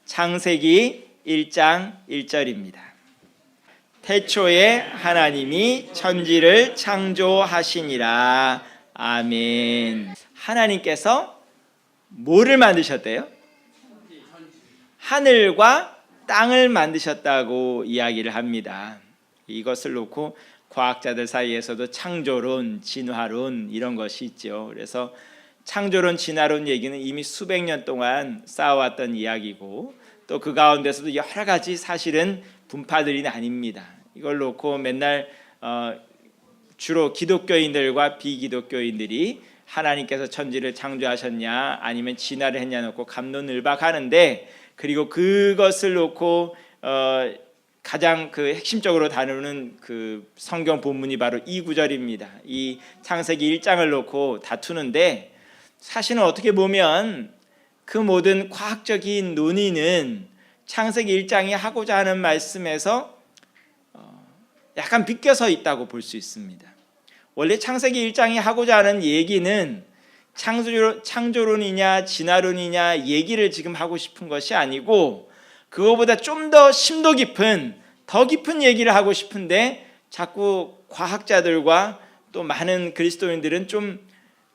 창세기 1장 1절입니다. 태초에 하나님이 천지를 창조하시니라. 아멘. 하나님께서 뭐를 만드셨대요? 하늘과 땅을 만드셨다고 이야기를 합니다. 이것을 놓고 과학자들 사이에서도 창조론, 진화론 이런 것이 있죠. 그래서 창조론, 진화론 얘기는 이미 수백 년 동안 쌓아왔던 이야기고 또 그 가운데서도 여러 가지 사실은 분파들이 나뉩니다. 이걸 놓고 맨날 주로 기독교인들과 비기독교인들이 하나님께서 천지를 창조하셨냐 아니면 진화를 했냐 놓고 갑론을박하는데, 그리고 그것을 놓고 가장 핵심적으로 다루는 그 성경 본문이 바로 이 구절입니다. 이 창세기 1장을 놓고 다투는데, 사실은 어떻게 보면 그 모든 과학적인 논의는 창세기 1장이 하고자 하는 말씀에서 약간 비껴서 있다고 볼 수 있습니다. 원래 창세기 1장이 하고자 하는 얘기는 창조론이냐 진화론이냐 얘기를 지금 하고 싶은 것이 아니고, 그거보다 좀 더 심도 깊은 더 깊은 얘기를 하고 싶은데 자꾸 과학자들과 또 많은 그리스도인들은 좀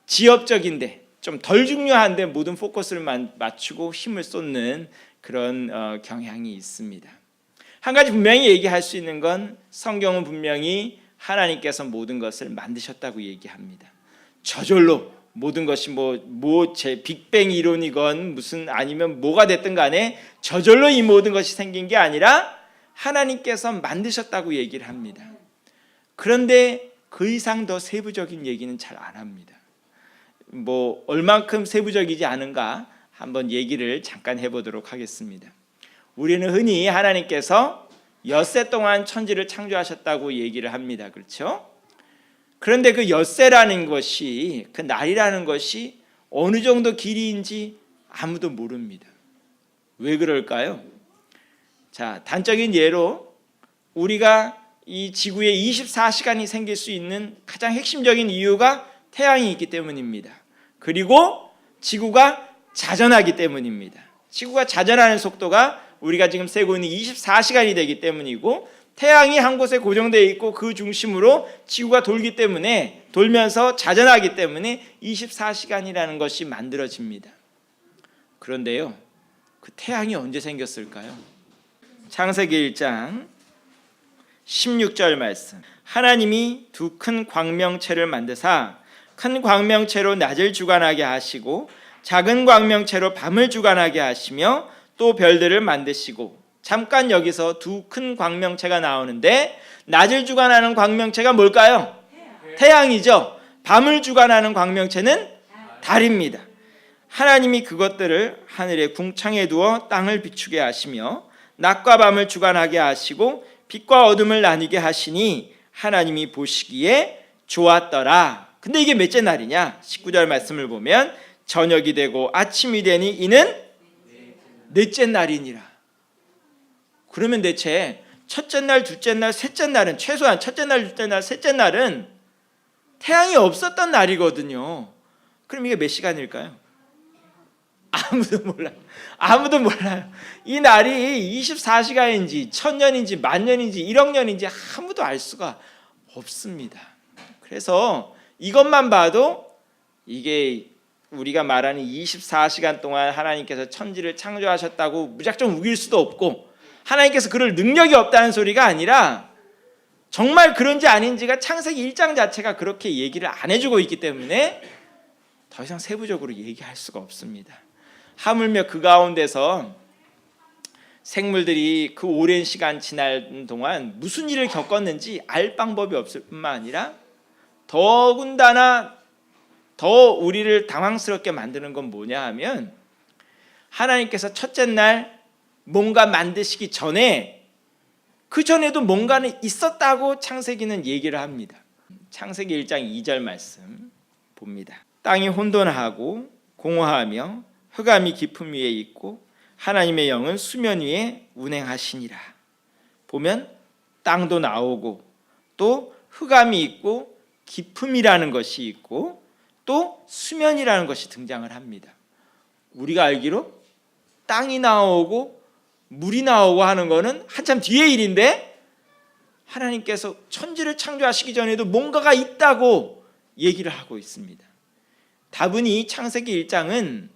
지엽적인데 좀 덜 중요한데 모든 포커스를 맞추고 힘을 쏟는 그런 경향이 있습니다. 한 가지 분명히 얘기할 수 있는 건 성경은 분명히 하나님께서 모든 것을 만드셨다고 얘기합니다. 저절로 모든 것이 제 빅뱅 이론이건 무슨 아니면 뭐가 됐든 간에 저절로 이 모든 것이 생긴 게 아니라 하나님께서 만드셨다고 얘기를 합니다. 그런데 그 이상 더 세부적인 얘기는 잘 안 합니다. 얼만큼 세부적이지 않은가 한번 얘기를 잠깐 해보도록 하겠습니다. 우리는 흔히 하나님께서 엿새 동안 천지를 창조하셨다고 얘기를 합니다. 그렇죠? 그런데 그 엿새라는 것이, 그 날이라는 것이 어느 정도 길이인지 아무도 모릅니다. 왜 그럴까요? 자, 단적인 예로 우리가 이 지구에 24시간이 생길 수 있는 가장 핵심적인 이유가 태양이 있기 때문입니다. 그리고 지구가 자전하기 때문입니다. 지구가 자전하는 속도가 우리가 지금 세고 있는 24시간이 되기 때문이고, 태양이 한 곳에 고정되어 있고 그 중심으로 지구가 돌기 때문에, 돌면서 자전하기 때문에 24시간이라는 것이 만들어집니다. 그런데요, 그 태양이 언제 생겼을까요? 창세기 1장 16절 말씀. 하나님이 두 큰 광명체를 만드사 큰 광명체로 낮을 주관하게 하시고 작은 광명체로 밤을 주관하게 하시며 또 별들을 만드시고. 잠깐 여기서 두 큰 광명체가 나오는데, 낮을 주관하는 광명체가 뭘까요? 태양이죠. 밤을 주관하는 광명체는 달입니다. 하나님이 그것들을 하늘에 궁창에 두어 땅을 비추게 하시며 낮과 밤을 주관하게 하시고 빛과 어둠을 나뉘게 하시니 하나님이 보시기에 좋았더라. 근데 이게 몇째 날이냐? 19절 말씀을 보면 저녁이 되고 아침이 되니 이는 넷째 날이니라. 그러면 대체 첫째 날, 둘째 날, 셋째 날은, 최소한 첫째 날, 둘째 날, 셋째 날은 태양이 없었던 날이거든요. 그럼 이게 몇 시간일까요? 아무도 몰라요. 이 날이 24시간인지 1000년인지 만년인지 1억 년인지 아무도 알 수가 없습니다. 그래서 이것만 봐도 이게 우리가 말하는 24시간 동안 하나님께서 천지를 창조하셨다고 무작정 우길 수도 없고, 하나님께서 그럴 능력이 없다는 소리가 아니라 정말 그런지 아닌지가 창세기 1장 자체가 그렇게 얘기를 안 해주고 있기 때문에 더 이상 세부적으로 얘기할 수가 없습니다. 하물며 그 가운데서 생물들이 그 오랜 시간 지난 동안 무슨 일을 겪었는지 알 방법이 없을 뿐만 아니라 더군다나 더 우리를 당황스럽게 만드는 건 뭐냐 하면, 하나님께서 첫째 날 뭔가 만드시기 전에 그 전에도 뭔가는 있었다고 창세기는 얘기를 합니다. 창세기 1장 2절 말씀 봅니다. 땅이 혼돈하고 공허하며 흑암이 깊음 위에 있고 하나님의 영은 수면 위에 운행하시니라. 보면 땅도 나오고 또 흑암이 있고 깊음이라는 것이 있고 또 수면이라는 것이 등장을 합니다. 우리가 알기로 땅이 나오고 물이 나오고 하는 거는 한참 뒤의 일인데 하나님께서 천지를 창조하시기 전에도 뭔가가 있다고 얘기를 하고 있습니다. 다분히 창세기 1장은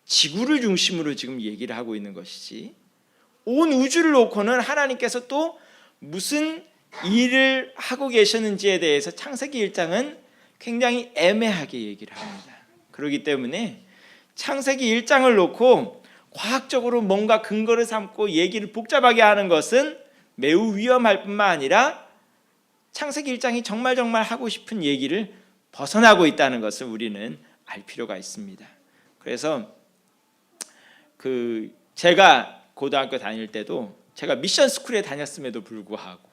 지구를 중심으로 지금 얘기를 하고 있는 것이지 온 우주를 놓고는 하나님께서 또 무슨 일을 하고 계셨는지에 대해서 창세기 1장은 굉장히 애매하게 얘기를 합니다. 그렇기 때문에 창세기 1장을 놓고 과학적으로 뭔가 근거를 삼고 얘기를 복잡하게 하는 것은 매우 위험할 뿐만 아니라 창세기 1장이 정말 하고 싶은 얘기를 벗어나고 있다는 것을 우리는 알 필요가 있습니다. 그래서 제가 고등학교 다닐 때도 제가 미션 스쿨에 다녔음에도 불구하고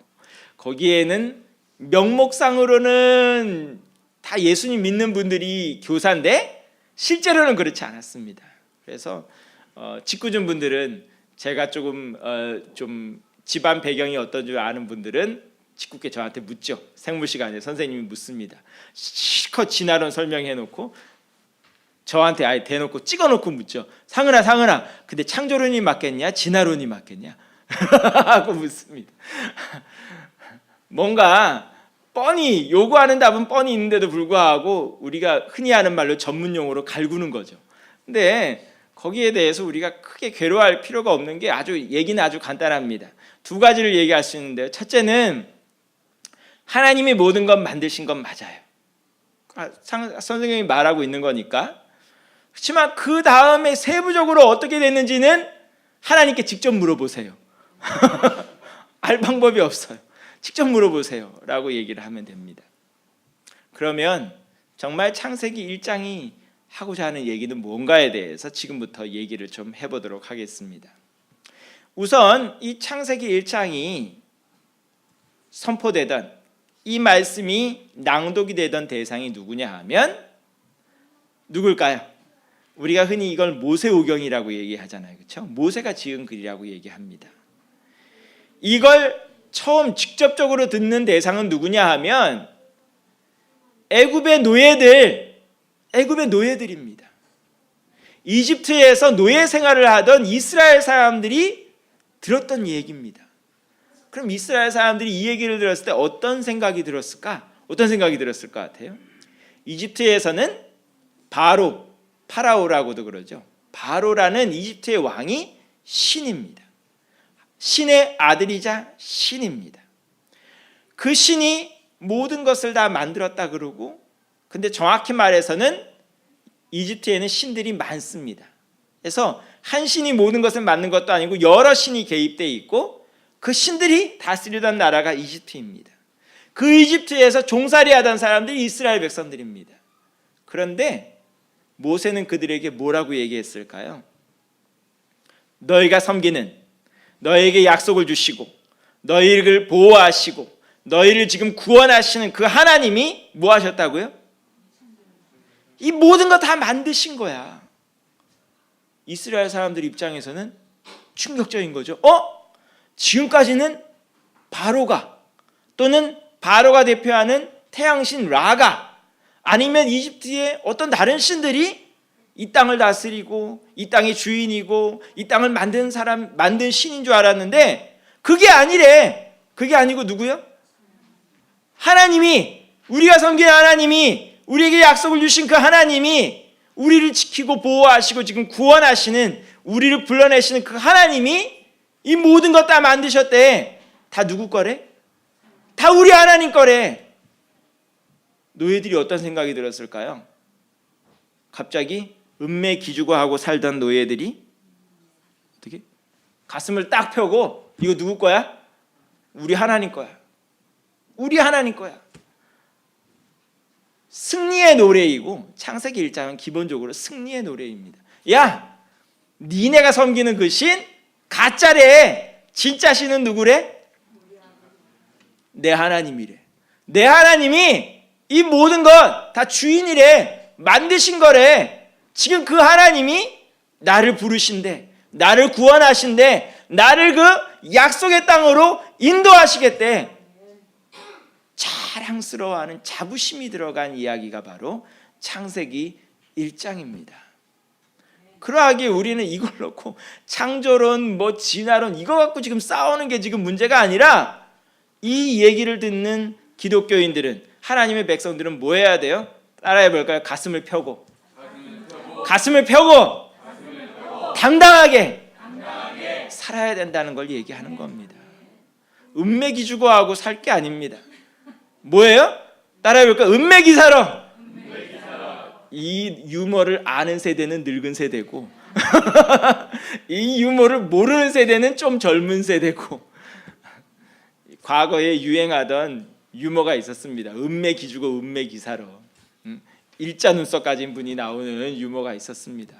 거기에는 명목상으로는 다 예수님 믿는 분들이 교사인데 실제로는 그렇지 않았습니다. 그래서 직구준 분들은 제가 조금 좀 집안 배경이 어떤 줄 아는 분들은 직구께 저한테 묻죠. 생물 시간에 선생님이 묻습니다. 실컷 진화론 설명해놓고 저한테 아예 대놓고 찍어놓고 묻죠. 상은아 근데 창조론이 맞겠냐 진화론이 맞겠냐 하고 묻습니다. 뭔가 뻔히 요구하는 답은 뻔히 있는데도 불구하고 우리가 흔히 하는 말로 전문용어로 갈구는 거죠. 근데 거기에 대해서 우리가 크게 괴로워할 필요가 없는 게 얘기는 아주 간단합니다. 두 가지를 얘기할 수 있는데요. 첫째는 하나님이 모든 것 만드신 건 맞아요. 선생님이 말하고 있는 거니까. 그렇지만 그 다음에 세부적으로 어떻게 됐는지는 하나님께 직접 물어보세요. 알 방법이 없어요. 직접 물어보세요 라고 얘기를 하면 됩니다. 그러면 정말 창세기 1장이 하고자 하는 얘기는 뭔가에 대해서 지금부터 얘기를 좀 해보도록 하겠습니다. 우선 이 창세기 1장이 선포되던 이 말씀이 낭독이 되던 대상이 누구냐 하면 누굴까요? 우리가 흔히 이걸 모세오경이라고 얘기하잖아요. 그렇죠? 모세가 지은 글이라고 얘기합니다. 이걸 처음 직접적으로 듣는 대상은 누구냐 하면 애굽의 노예들입니다. 이집트에서 노예 생활을 하던 이스라엘 사람들이 들었던 얘기입니다. 그럼 이스라엘 사람들이 이 얘기를 들었을 때 어떤 생각이 들었을까? 어떤 생각이 들었을 것 같아요? 이집트에서는 파라오라고도 그러죠. 바로라는 이집트의 왕이 신입니다. 신의 아들이자 신입니다. 그 신이 모든 것을 다 만들었다 그러고, 근데 정확히 말해서는 이집트에는 신들이 많습니다. 그래서 한 신이 모든 것을 만든 것도 아니고 여러 신이 개입되어 있고 그 신들이 다스리던 나라가 이집트입니다. 그 이집트에서 종살이하던 사람들이 이스라엘 백성들입니다. 그런데 모세는 그들에게 뭐라고 얘기했을까요? 너희가 섬기는, 너희에게 약속을 주시고 너희를 보호하시고 너희를 지금 구원하시는 그 하나님이 뭐 하셨다고요? 이 모든 거 다 만드신 거야. 이스라엘 사람들 입장에서는 충격적인 거죠. 지금까지는 바로가 또는 바로가 대표하는 태양신 라가 아니면 이집트의 어떤 다른 신들이 이 땅을 다스리고 이 땅의 주인이고 이 땅을 만든 신인 줄 알았는데 그게 아니래. 그게 아니고 누구요? 하나님이, 우리가 섬기는 하나님이, 우리에게 약속을 주신 그 하나님이, 우리를 지키고 보호하시고 지금 구원하시는, 우리를 불러내시는 그 하나님이 이 모든 것 다 만드셨대. 다 누구 거래? 다 우리 하나님 거래. 노예들이 어떤 생각이 들었을까요? 갑자기 은매 기주고하고 살던 노예들이 어떻게 가슴을 딱 펴고 이거 누구 거야? 우리 하나님 거야. 우리 하나님 거야. 승리의 노래이고 창세기 1장은 기본적으로 승리의 노래입니다. 야, 니네가 섬기는 그 신 가짜래. 진짜 신은 누구래? 내 하나님이래. 내 하나님이 이 모든 것 다 주인이래. 만드신 거래. 지금 그 하나님이 나를 부르신대. 나를 구원하신대. 나를 그 약속의 땅으로 인도하시겠대. 자랑스러워하는 자부심이 들어간 이야기가 바로 창세기 1장입니다. 그러하기에 우리는 이걸 놓고 창조론 뭐 진화론 이거 갖고 지금 싸우는 게 지금 문제가 아니라, 이 얘기를 듣는 기독교인들은, 하나님의 백성들은 뭐 해야 돼요? 따라해 볼까요? 가슴을 펴고 당당하게 살아야 된다는 걸 얘기하는 겁니다. 은매기주고하고 살 게 아닙니다. 뭐예요? 따라해 볼까요? 은매기사로. 이 유머를 아는 세대는 늙은 세대고 이 유머를 모르는 세대는 좀 젊은 세대고, 과거에 유행하던 유머가 있었습니다. 은매기주고 은매기사로. 일자 눈썹 가진 분이 나오는 유머가 있었습니다.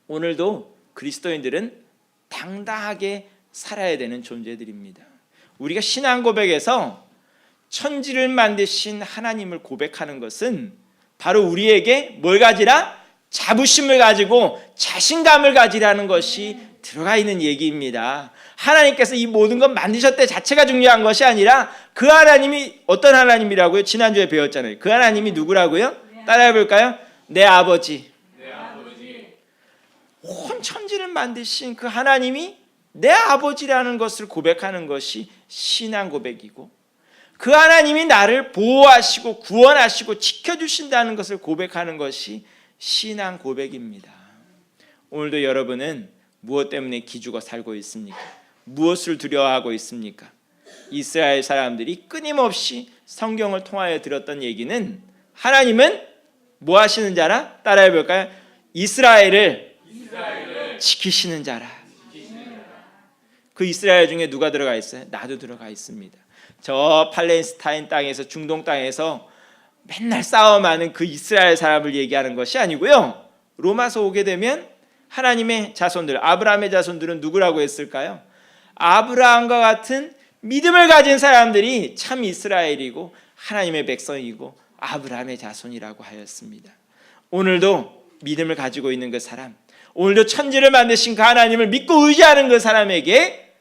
오늘도 그리스도인들은 당당하게 살아야 되는 존재들입니다. 우리가 신앙 고백에서 천지를 만드신 하나님을 고백하는 것은 바로 우리에게 뭘 가지라? 자부심을 가지고 자신감을 가지라는 것이 들어가 있는 얘기입니다. 하나님께서 이 모든 것 만드셨대 자체가 중요한 것이 아니라, 그 하나님이 어떤 하나님이라고요? 지난주에 배웠잖아요. 그 하나님이 누구라고요? 따라해 볼까요? 내 아버지. 온 천지를 만드신 그 하나님이 내 아버지라는 것을 고백하는 것이 신앙 고백이고, 그 하나님이 나를 보호하시고 구원하시고 지켜주신다는 것을 고백하는 것이 신앙 고백입니다. 오늘도 여러분은 무엇 때문에 기죽어 살고 있습니까? 무엇을 두려워하고 있습니까? 이스라엘 사람들이 끊임없이 성경을 통하여 들었던 얘기는, 하나님은 뭐 하시는 자라? 따라해 볼까요? 이스라엘을 지키시는 자라. 그 이스라엘 중에 누가 들어가 있어요? 나도 들어가 있습니다. 저 팔레스타인 땅에서, 중동 땅에서 맨날 싸움하는 그 이스라엘 사람을 얘기하는 것이 아니고요. 로마서 오게 되면 하나님의 자손들, 아브라함의 자손들은 누구라고 했을까요? 아브라함과 같은 믿음을 가진 사람들이 참 이스라엘이고 하나님의 백성이고 아브라함의 자손이라고 하였습니다. 오늘도 믿음을 가지고 있는 그 사람, 오늘도 천지를 만드신 그 하나님을 믿고 의지하는 그 사람에게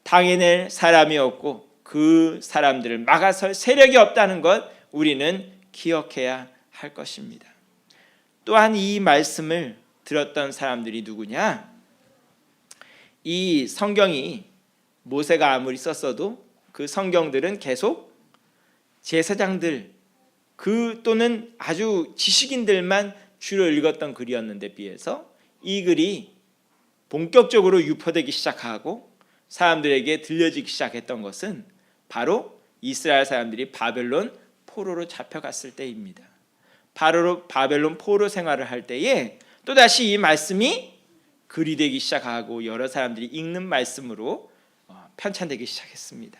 당해낼 사람이 없고 그 사람들을 막아설 세력이 없다는 것 우리는 기억해야 할 것입니다. 또한 이 말씀을 들었던 사람들이 누구냐? 이 성경이 모세가 아무리 썼어도 그 성경들은 계속 제사장들 또는 아주 지식인들만 주로 읽었던 글이었는데 비해서 이 글이 본격적으로 유포되기 시작하고 사람들에게 들려지기 시작했던 것은 바로 이스라엘 사람들이 바벨론 포로로 잡혀갔을 때입니다. 바로 바벨론 포로 생활을 할 때에 또다시 이 말씀이 글이 되기 시작하고 여러 사람들이 읽는 말씀으로 편찬되기 시작했습니다.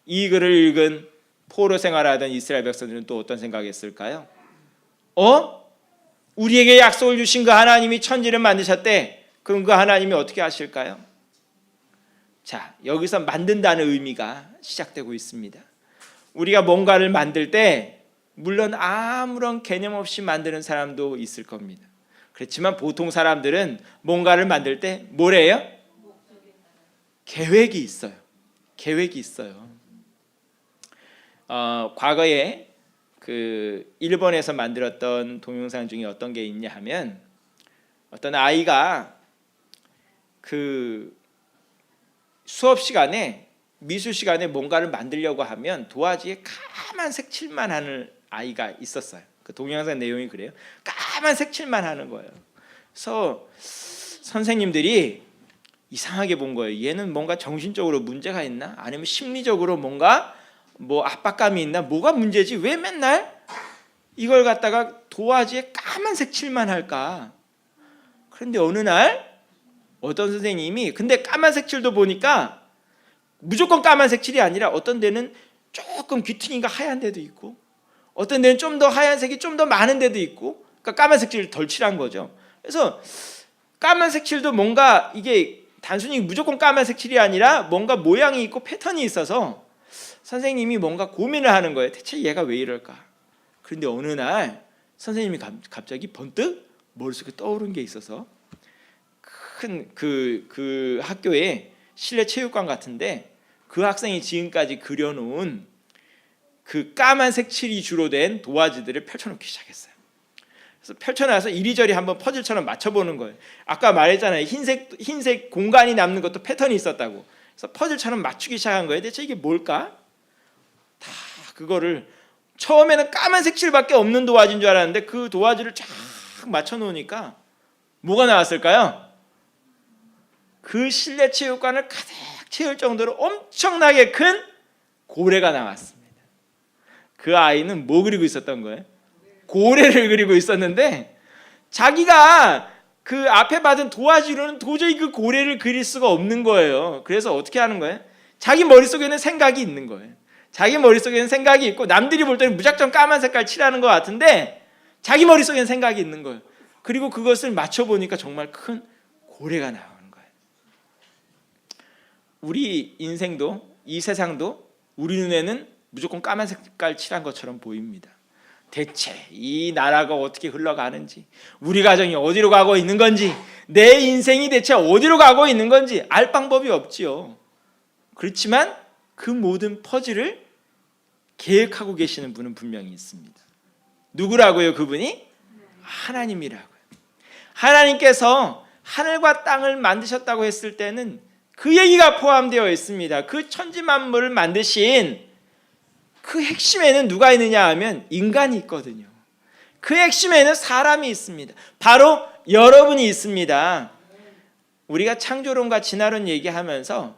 이 글을 읽은 포로 생활하던 이스라엘 백성들은 또 어떤 생각했을까요? 우리에게 약속을 주신 그 하나님이 천지를 만드셨대. 그럼 그 하나님이 어떻게 하실까요? 자, 여기서 만든다는 의미가 시작되고 있습니다. 우리가 뭔가를 만들 때 물론 아무런 개념 없이 만드는 사람도 있을 겁니다. 그렇지만 보통 사람들은 뭔가를 만들 때 뭐래요? 계획이 있어요. 계획이 있어요. 과거에 그 일본에서 만들었던 동영상 중에 어떤 게 있냐 하면, 어떤 아이가 그 수업 시간에, 미술 시간에 뭔가를 만들려고 하면 도화지에 까만 색칠만 하는 아이가 있었어요. 그 동영상 내용이 그래요. 까만 색칠만 하는 거예요. 그래서 선생님들이 이상하게 본 거예요. 얘는 뭔가 정신적으로 문제가 있나? 아니면 심리적으로 뭔가 뭐 압박감이 있나? 뭐가 문제지? 왜 맨날 이걸 갖다가 도화지에 까만 색칠만 할까? 그런데 어느 날 어떤 선생님이, 근데 까만 색칠도 보니까 무조건 까만 색칠이 아니라 어떤 데는 조금 귀퉁이가 하얀 데도 있고 어떤 데는 좀 더 하얀색이 좀 더 많은 데도 있고, 그러니까 까만 색칠을 덜 칠한 거죠. 그래서 까만 색칠도 뭔가 이게 단순히 무조건 까만 색칠이 아니라 뭔가 모양이 있고 패턴이 있어서 선생님이 뭔가 고민을 하는 거예요. 대체 얘가 왜 이럴까? 그런데 어느 날 선생님이 갑자기 번뜩 머릿속에 떠오른 게 있어서, 큰 그 학교에 실내 체육관 같은데 그 학생이 지금까지 그려놓은 그 까만 색칠이 주로 된 도화지들을 펼쳐놓기 시작했어요. 그래서 펼쳐놔서 이리저리 한번 퍼즐처럼 맞춰보는 거예요. 아까 말했잖아요. 흰색 공간이 남는 것도 패턴이 있었다고. 그래서 퍼즐처럼 맞추기 시작한 거예요. 대체 이게 뭘까? 다 그거를 처음에는 까만 색칠밖에 없는 도화지인 줄 알았는데 그 도화지를 쫙 맞춰놓으니까 뭐가 나왔을까요? 그 실내 체육관을 가득 채울 정도로 엄청나게 큰 고래가 나왔습니다. 그 아이는 뭐 그리고 있었던 거예요? 고래를 그리고 있었는데 자기가 그 앞에 받은 도화지로는 도저히 그 고래를 그릴 수가 없는 거예요. 그래서 어떻게 하는 거예요? 자기 머릿속에는 생각이 있는 거예요. 자기 머릿속에는 생각이 있고 남들이 볼 때는 무작정 까만 색깔 칠하는 것 같은데 자기 머릿속에는 생각이 있는 거예요. 그리고 그것을 맞춰보니까 정말 큰 고래가 나오는 거예요. 우리 인생도 이 세상도 우리 눈에는 무조건 까만 색깔 칠한 것처럼 보입니다. 대체 이 나라가 어떻게 흘러가는지, 우리 가정이 어디로 가고 있는 건지, 내 인생이 대체 어디로 가고 있는 건지 알 방법이 없지요. 그렇지만 그 모든 퍼즐을 계획하고 계시는 분은 분명히 있습니다. 누구라고요? 그분이 하나님이라고요. 하나님께서 하늘과 땅을 만드셨다고 했을 때는 그 얘기가 포함되어 있습니다. 그 천지 만물을 만드신 그 핵심에는 누가 있느냐 하면 인간이 있거든요. 그 핵심에는 사람이 있습니다. 바로 여러분이 있습니다. 우리가 창조론과 진화론 얘기하면서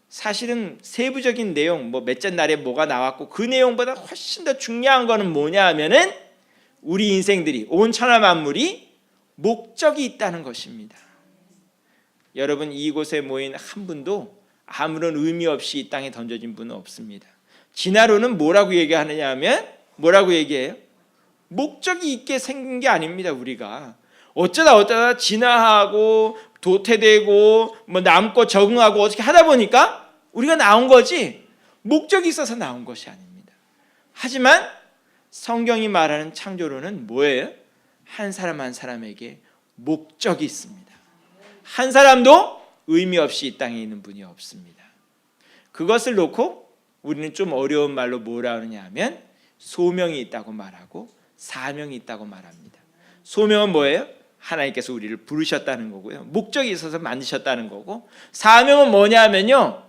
사실은 세부적인 내용, 몇째 날에 뭐가 나왔고 그 내용보다 훨씬 더 중요한 거는 뭐냐 하면은 우리 인생들이, 온 천하 만물이 목적이 있다는 것입니다. 여러분, 이곳에 모인 한 분도 아무런 의미 없이 이 땅에 던져진 분은 없습니다. 진화론은 뭐라고 얘기하느냐 하면 뭐라고 얘기해요? 목적이 있게 생긴 게 아닙니다. 우리가 어쩌다 진화하고 도태되고 남고 적응하고 어떻게 하다 보니까 우리가 나온 거지 목적이 있어서 나온 것이 아닙니다. 하지만 성경이 말하는 창조론은 뭐예요? 한 사람 한 사람에게 목적이 있습니다. 한 사람도 의미 없이 이 땅에 있는 분이 없습니다. 그것을 놓고 우리는 좀 어려운 말로 뭐라 하느냐 하면 소명이 있다고 말하고 사명이 있다고 말합니다. 소명은 뭐예요? 하나님께서 우리를 부르셨다는 거고요. 목적이 있어서 만드셨다는 거고, 사명은 뭐냐 하면요,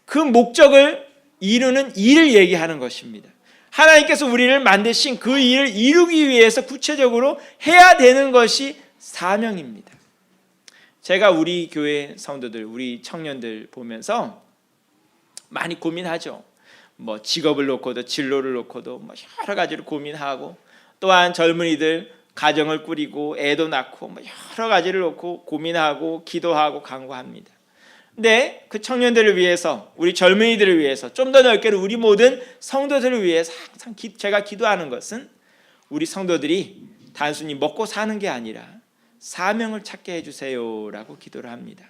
그 목적을 이루는 일을 얘기하는 것입니다. 하나님께서 우리를 만드신 그 일을 이루기 위해서 구체적으로 해야 되는 것이 사명입니다. 제가 우리 교회 성도들, 우리 청년들 보면서 많이 고민하죠. 직업을 놓고도 진로를 놓고도 여러 가지를 고민하고, 또한 젊은이들 가정을 꾸리고 애도 낳고 여러 가지를 놓고 고민하고 기도하고 간구합니다. 근데 그 청년들을 위해서, 우리 젊은이들을 위해서, 좀 더 넓게는 우리 모든 성도들을 위해서 항상 제가 기도하는 것은 우리 성도들이 단순히 먹고 사는 게 아니라 사명을 찾게 해주세요라고 기도를 합니다.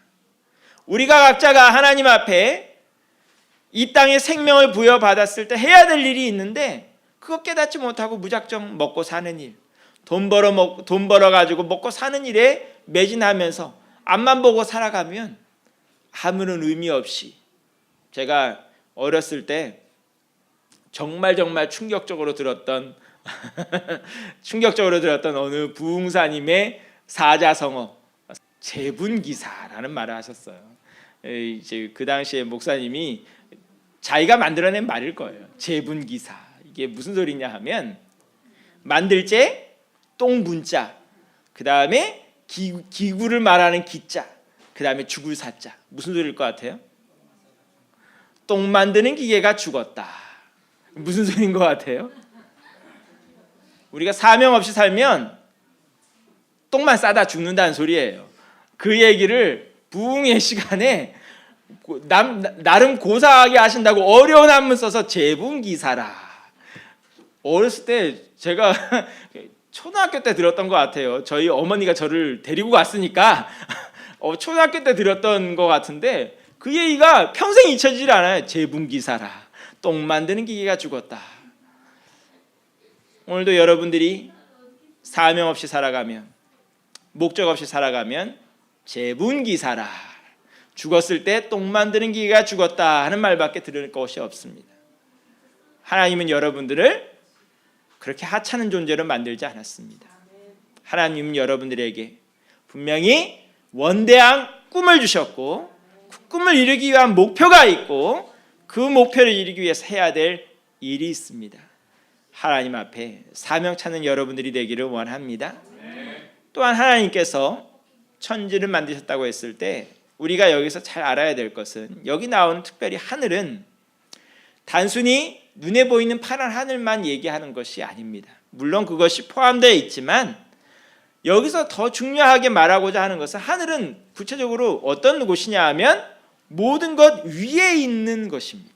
우리가 각자가 하나님 앞에 이 땅에 생명을 부여받았을 때 해야 될 일이 있는데 그거 깨닫지 못하고 무작정 먹고 사는 일, 돈 벌어 가지고 먹고 사는 일에 매진하면서 앞만 보고 살아가면 아무런 의미 없이, 제가 어렸을 때 정말 충격적으로 들었던 어느 부흥사님의 사자성어 재분기사라는 말을 하셨어요. 이제 그 당시에 목사님이 자기가 만들어낸 말일 거예요. 재분기사. 이게 무슨 소리냐 하면 만들재 똥분자, 그 다음에 기구를 말하는 기자, 그 다음에 죽을 사자. 무슨 소리일 것 같아요? 똥 만드는 기계가 죽었다. 무슨 소리인 것 같아요? 우리가 사명 없이 살면 똥만 싸다 죽는다는 소리예요. 그 얘기를 부흥의 시간에 나름 고사하게 하신다고 어려운 한문 써서 재분기사라. 어렸을 때 제가 초등학교 때 들었던 것 같아요. 저희 어머니가 저를 데리고 갔으니까 초등학교 때 들었던 것 같은데 그 얘기가 평생 잊혀지질 않아요. 재분기사라. 똥 만드는 기계가 죽었다. 오늘도 여러분들이 사명 없이 살아가면, 목적 없이 살아가면 재분기사라. 죽었을 때 똥 만드는 기계가 죽었다 하는 말밖에 들을 것이 없습니다. 하나님은 여러분들을 그렇게 하찮은 존재로 만들지 않았습니다. 하나님은 여러분들에게 분명히 원대한 꿈을 주셨고 그 꿈을 이루기 위한 목표가 있고 그 목표를 이루기 위해서 해야 될 일이 있습니다. 하나님 앞에 사명 찾는 여러분들이 되기를 원합니다. 또한 하나님께서 천지를 만드셨다고 했을 때 우리가 여기서 잘 알아야 될 것은 여기 나오는 특별히 하늘은 단순히 눈에 보이는 파란 하늘만 얘기하는 것이 아닙니다. 물론 그것이 포함되어 있지만 여기서 더 중요하게 말하고자 하는 것은 하늘은 구체적으로 어떤 곳이냐 하면 모든 것 위에 있는 것입니다.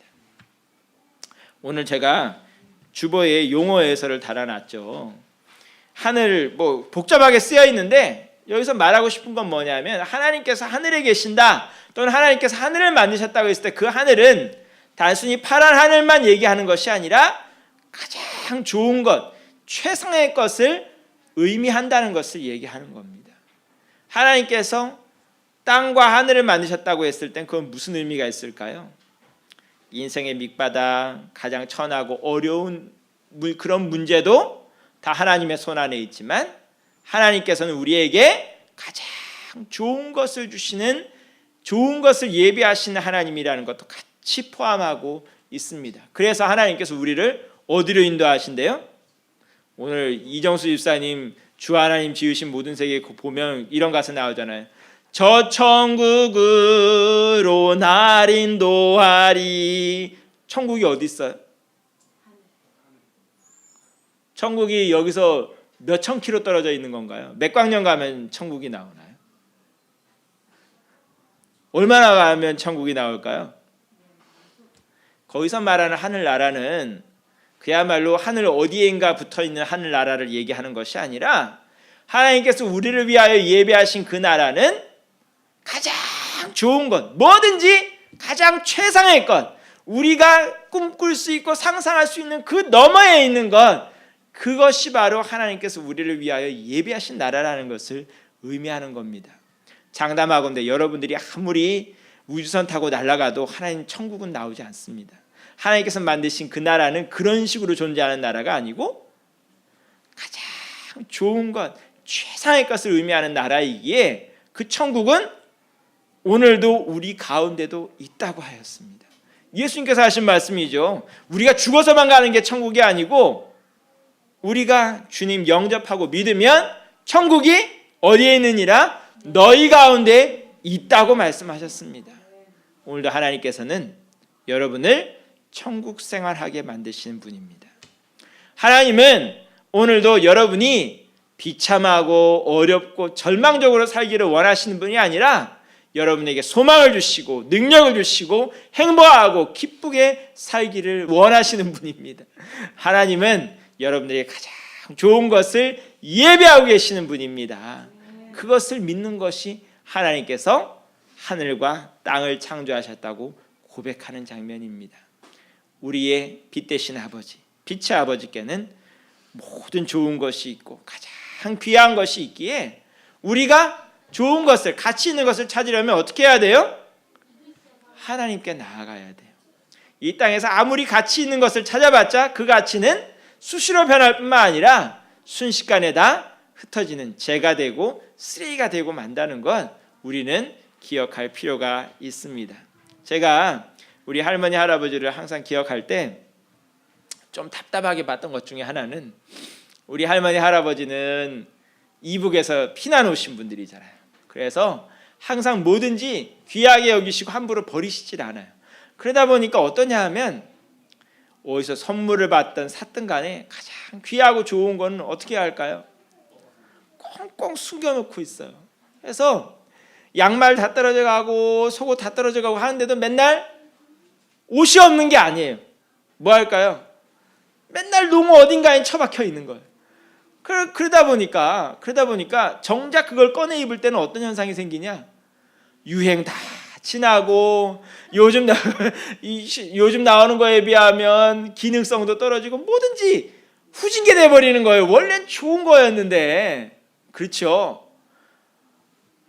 오늘 제가 주보에 용어 해설을 달아놨죠. 하늘 복잡하게 쓰여 있는데 여기서 말하고 싶은 건 뭐냐면 하나님께서 하늘에 계신다 또는 하나님께서 하늘을 만드셨다고 했을 때 그 하늘은 단순히 파란 하늘만 얘기하는 것이 아니라 가장 좋은 것, 최상의 것을 의미한다는 것을 얘기하는 겁니다. 하나님께서 땅과 하늘을 만드셨다고 했을 땐 그건 무슨 의미가 있을까요? 인생의 밑바닥, 가장 천하고 어려운 그런 문제도 다 하나님의 손안에 있지만 하나님께서는 우리에게 가장 좋은 것을 주시는, 좋은 것을 예비하시는 하나님이라는 것도 같이 포함하고 있습니다. 그래서 하나님께서 우리를 어디로 인도하신대요? 오늘 이정수 집사님 주 하나님 지으신 모든 세계 보면 이런 가사 나오잖아요. 저 천국으로 날 인도하리. 천국이 어디 있어요? 천국이 여기서 몇천 킬로 떨어져 있는 건가요? 맥광년 가면 천국이 나오나요? 얼마나 가면 천국이 나올까요? 거기서 말하는 하늘나라는 그야말로 하늘 어디엔가 붙어있는 하늘나라를 얘기하는 것이 아니라 하나님께서 우리를 위하여 예배하신 그 나라는 가장 좋은 것, 뭐든지 가장 최상의 것, 우리가 꿈꿀 수 있고 상상할 수 있는 그 너머에 있는 것, 그것이 바로 하나님께서 우리를 위하여 예배하신 나라라는 것을 의미하는 겁니다. 장담하건대 여러분들이 아무리 우주선 타고 날아가도 하나님 천국은 나오지 않습니다. 하나님께서 만드신 그 나라는 그런 식으로 존재하는 나라가 아니고 가장 좋은 것, 최상의 것을 의미하는 나라이기에 그 천국은 오늘도 우리 가운데도 있다고 하였습니다. 예수님께서 하신 말씀이죠. 우리가 죽어서만 가는 게 천국이 아니고 우리가 주님 영접하고 믿으면 천국이 어디에 있느니라? 너희 가운데 있다고 말씀하셨습니다. 오늘도 하나님께서는 여러분을 천국 생활하게 만드시는 분입니다. 하나님은 오늘도 여러분이 비참하고 어렵고 절망적으로 살기를 원하시는 분이 아니라 여러분에게 소망을 주시고 능력을 주시고 행복하고 기쁘게 살기를 원하시는 분입니다. 하나님은 여러분에게 가장 좋은 것을 예배하고 계시는 분입니다. 그것을 믿는 것이 하나님께서 하늘과 땅을 창조하셨다고 고백하는 장면입니다. 우리의 빛 되신 아버지, 빛의 아버지께는 모든 좋은 것이 있고 가장 귀한 것이 있기에 우리가 좋은 것을, 가치 있는 것을 찾으려면 어떻게 해야 돼요? 하나님께 나아가야 돼요. 이 땅에서 아무리 가치 있는 것을 찾아봤자 그 가치는 수시로 변할 뿐만 아니라 순식간에 다 흩어지는 재가 되고 쓰레기가 되고 만다는 것 우리는 기억할 필요가 있습니다. 제가 우리 할머니 할아버지를 항상 기억할 때 좀 답답하게 봤던 것 중에 하나는 우리 할머니 할아버지는 이북에서 피난 오신 분들이잖아요. 그래서 항상 뭐든지 귀하게 여기시고 함부로 버리시질 않아요. 그러다 보니까 어떠냐 하면 어디서 선물을 받든 샀든 간에 가장 귀하고 좋은 거는 어떻게 할까요? 꽁꽁 숨겨놓고 있어요. 그래서 양말 다 떨어져 가고 속옷 다 떨어져 가고 하는데도 맨날 옷이 없는 게 아니에요. 뭐 할까요? 맨날 농어 어딘가에 처박혀 있는 거예요. 그러다 보니까 정작 그걸 꺼내 입을 때는 어떤 현상이 생기냐? 유행 다 지나고 요즘 나오는 거에 비하면 기능성도 떨어지고 뭐든지 후진게 돼버리는 거예요. 원래는 좋은 거였는데. 그렇죠?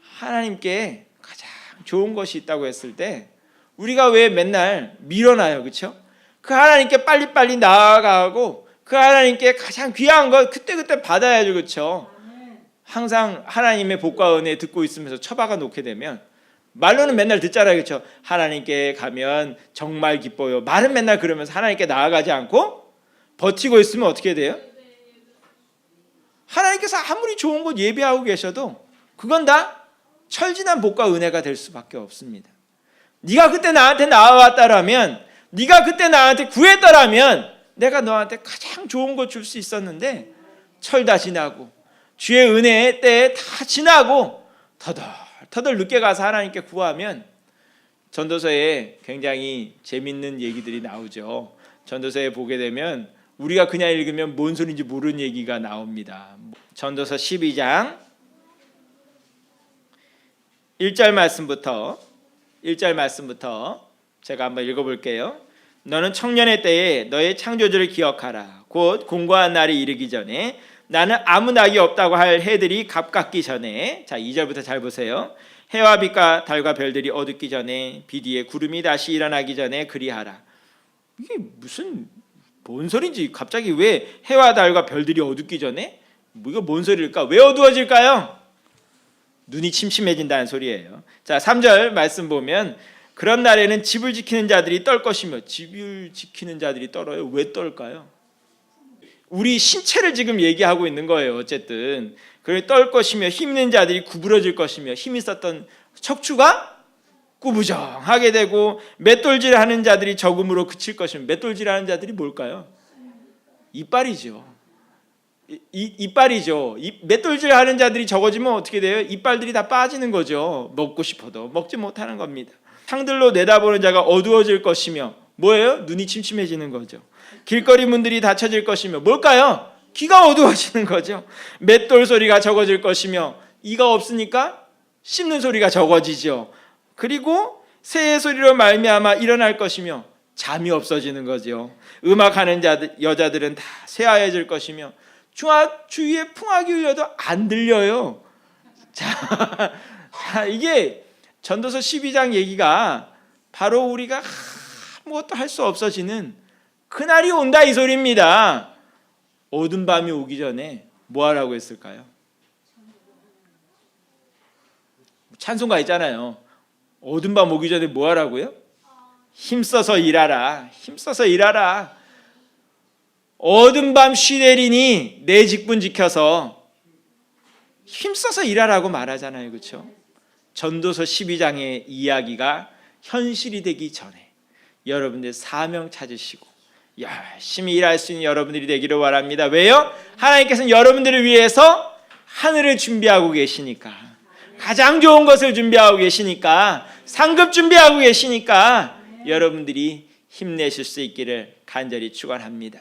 하나님께 가장 좋은 것이 있다고 했을 때 우리가 왜 맨날 밀어놔요? 그렇죠? 그 하나님께 빨리빨리 나아가고 그 하나님께 가장 귀한 거 그때그때 받아야죠. 그렇죠? 항상 하나님의 복과 은혜 듣고 있으면서 처박아 놓게 되면 말로는 맨날 듣잖아요. 그렇죠? 하나님께 가면 정말 기뻐요. 말은 맨날 그러면서 하나님께 나아가지 않고 버티고 있으면 어떻게 돼요? 하나님께서 아무리 좋은 곳 예배하고 계셔도 그건 다 철진한 복과 은혜가 될 수밖에 없습니다. 네가 그때 나한테 나와왔다라면, 네가 그때 나한테 구했더라면 내가 너한테 가장 좋은 것 줄 수 있었는데 철 다 지나고 주의 은혜의 때 다 지나고 터덜 늦게 가서 하나님께 구하면, 전도서에 굉장히 재밌는 얘기들이 나오죠. 전도서에 보게 되면 우리가 그냥 읽으면 뭔 소리인지 모르는 얘기가 나옵니다. 전도서 12장 1절 말씀부터 제가 한번 읽어볼게요. 너는 청년의 때에 너의 창조주를 기억하라. 곧 공고한 날이 이르기 전에 나는 아무 낙이 없다고 할 해들이 갑갑기 전에, 자 2절부터 잘 보세요. 해와 빛과 달과 별들이 어둡기 전에 빛 위에 구름이 다시 일어나기 전에 그리하라. 이게 뭔 소린지, 갑자기 왜 해와 달과 별들이 어둡기 전에? 이거 뭔 소리일까? 왜 어두워질까요? 눈이 침침해진다는 소리예요. 자 3절 말씀 보면 그런 날에는 집을 지키는 자들이 떨 것이며, 집을 지키는 자들이 떨어요. 왜 떨까요? 우리 신체를 지금 얘기하고 있는 거예요. 어쨌든 그래 떨 것이며 힘있는 자들이 구부러질 것이며 힘이 있었던 척추가 꾸부정하게 되고 맷돌질하는 자들이 적음으로 그칠 것이며, 맷돌질하는 자들이 뭘까요? 이빨이죠. 이빨이죠. 맷돌질하는 자들이 적어지면 어떻게 돼요? 이빨들이 다 빠지는 거죠. 먹고 싶어도 먹지 못하는 겁니다. 창들로 내다보는 자가 어두워질 것이며, 뭐예요? 눈이 침침해지는 거죠. 길거리 문들이 닫혀질 것이며, 뭘까요? 귀가 어두워지는 거죠. 맷돌 소리가 적어질 것이며, 이가 없으니까 씹는 소리가 적어지죠. 그리고 새의 소리로 말미암아 일어날 것이며 잠이 없어지는 거죠. 음악하는 여자들은 다 쇠하여질 것이며 주위에 풍악이 울려도 안 들려요. 자, 이게 전도서 12장 얘기가 바로 우리가 아무것도 할 수 없어지는 그날이 온다 이 소리입니다. 어두운 밤이 오기 전에 뭐 하라고 했을까요? 찬송가 있잖아요. 어두운 밤 오기 전에 뭐 하라고요? 힘써서 일하라. 힘써서 일하라. 어두운 밤 쉬내리니 내 직분 지켜서 힘써서 일하라고 말하잖아요. 그렇죠? 전도서 12장의 이야기가 현실이 되기 전에 여러분들 사명 찾으시고 열심히 일할 수 있는 여러분들이 되기를 바랍니다. 왜요? 하나님께서는 여러분들을 위해서 하늘을 준비하고 계시니까, 가장 좋은 것을 준비하고 계시니까, 상급 준비하고 계시니까 여러분들이 힘내실 수 있기를 간절히 축원합니다.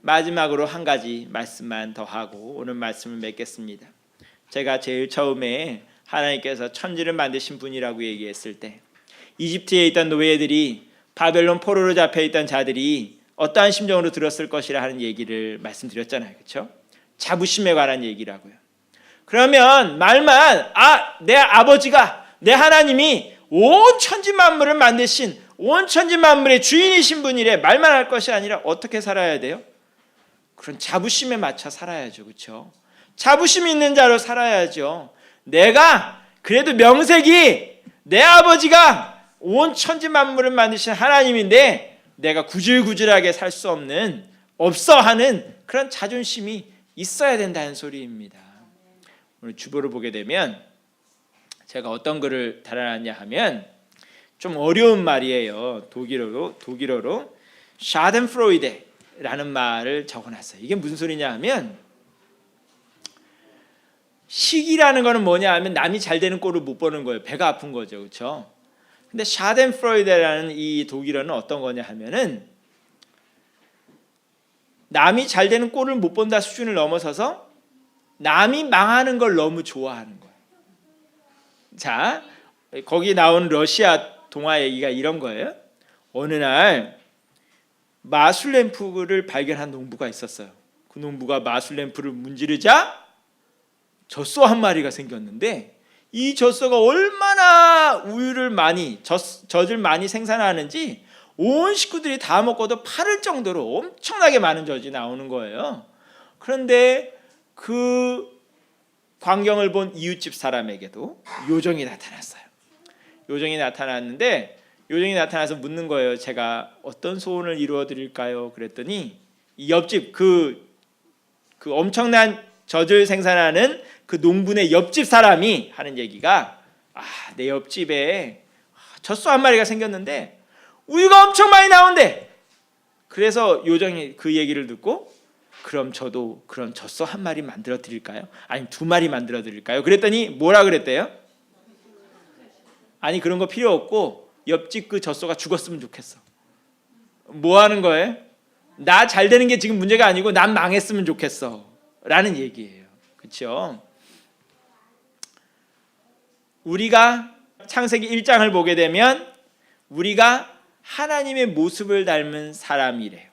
마지막으로 한 가지 말씀만 더 하고 오늘 말씀을 맺겠습니다. 제가 제일 처음에 하나님께서 천지를 만드신 분이라고 얘기했을 때, 이집트에 있던 노예들이, 바벨론 포로로 잡혀있던 자들이 어떠한 심정으로 들었을 것이라 하는 얘기를 말씀드렸잖아요. 그렇죠? 자부심에 관한 얘기라고요. 그러면 말만 내 아버지가, 내 하나님이 온 천지 만물을 만드신, 온 천지 만물의 주인이신 분이래 말만 할 것이 아니라 어떻게 살아야 돼요? 그런 자부심에 맞춰 살아야죠. 그렇죠? 자부심 있는 자로 살아야죠. 내가 그래도 명색이 내 아버지가 온 천지 만물을 만드신 하나님인데 내가 구질구질하게 살 수 없는, 없어 하는 그런 자존심이 있어야 된다는 소리입니다. 오늘 주보를 보게 되면 제가 어떤 글을 달아놨냐 하면 좀 어려운 말이에요. 독일어로 샤덴프로이데라는 말을 적어놨어요. 이게 무슨 소리냐 하면, 시기라는 거는 뭐냐 하면 남이 잘 되는 꼴을 못 보는 거예요. 배가 아픈 거죠. 그렇죠? 근데 샤덴프로이데라는 이 독일어는 어떤 거냐 하면은 남이 잘 되는 꼴을 못 본다 수준을 넘어서서 남이 망하는 걸 너무 좋아하는 거예요. 자, 거기 나온 러시아 동화 얘기가 이런 거예요. 어느 날 마술램프를 발견한 농부가 있었어요. 그 농부가 마술램프를 문지르자 젖소 한 마리가 생겼는데, 이 젖소가 얼마나 우유를 많이, 젖을 많이 생산하는지 온 식구들이 다 먹고도 팔을 정도로 엄청나게 많은 젖이 나오는 거예요. 그런데 그 광경을 본 이웃집 사람에게도 요정이 나타났어요. 요정이 나타났는데 요정이 나타나서 묻는 거예요. 제가 어떤 소원을 이루어 드릴까요? 그랬더니 이 옆집 그 엄청난 젖을 생산하는 그 농부의 옆집 사람이 하는 얘기가 내 옆집에 젖소 한 마리가 생겼는데 우유가 엄청 많이 나온대. 그래서 요정이 그 얘기를 듣고 그럼 저도 그런 젖소 한 마리 만들어 드릴까요? 아니 2마리 만들어 드릴까요? 그랬더니 뭐라 그랬대요? 아니 그런 거 필요 없고 옆집 그 젖소가 죽었으면 좋겠어. 뭐 하는 거예요? 나 잘 되는 게 지금 문제가 아니고 난 망했으면 좋겠어 라는 얘기예요. 그렇죠? 우리가 창세기 1장을 보게 되면 우리가 하나님의 모습을 닮은 사람이래요.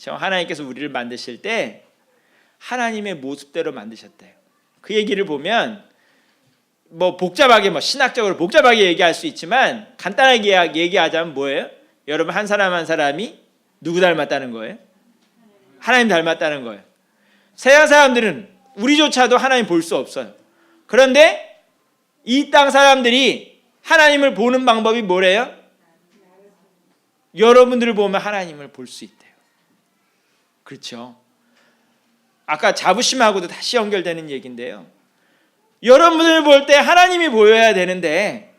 하나님께서 우리를 만드실 때 하나님의 모습대로 만드셨대요. 그 얘기를 보면 복잡하게 신학적으로 복잡하게 얘기할 수 있지만 간단하게 얘기하자면 뭐예요? 여러분 한 사람 한 사람이 누구 닮았다는 거예요? 하나님 닮았다는 거예요. 세상 사람들은 우리조차도 하나님 볼 수 없어요. 그런데 이 땅 사람들이 하나님을 보는 방법이 뭐래요? 여러분들을 보면 하나님을 볼 수 있대요. 그렇죠? 아까 자부심하고도 다시 연결되는 얘기인데요. 여러분들을 볼 때 하나님이 보여야 되는데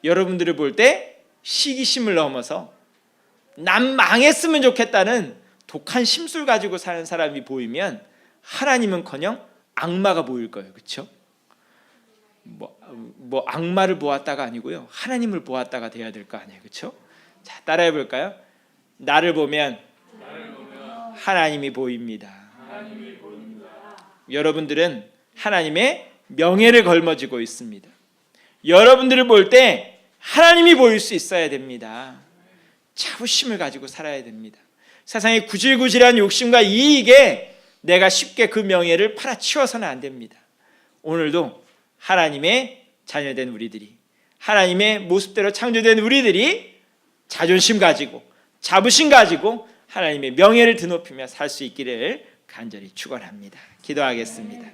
여러분들을 볼 때 시기심을 넘어서 난 망했으면 좋겠다는 독한 심술 가지고 사는 사람이 보이면 하나님은커녕 악마가 보일 거예요. 그렇죠? 악마를 보았다가 아니고요. 하나님을 보았다가 돼야 될 거 아니에요. 그렇죠? 자, 따라해 볼까요? 나를 보면 하나님이 보입니다. 여러분들은 하나님의 명예를 걸머쥐고 있습니다. 여러분들을 볼 때 하나님이 보일 수 있어야 됩니다. 자부심을 가지고 살아야 됩니다. 세상의 구질구질한 욕심과 이익에 내가 쉽게 그 명예를 팔아치워서는 안 됩니다. 오늘도 하나님의 자녀된 우리들이, 하나님의 모습대로 창조된 우리들이 자존심 가지고 자부심 가지고 하나님의 명예를 드높이며 살 수 있기를 간절히 축원합니다. 기도하겠습니다.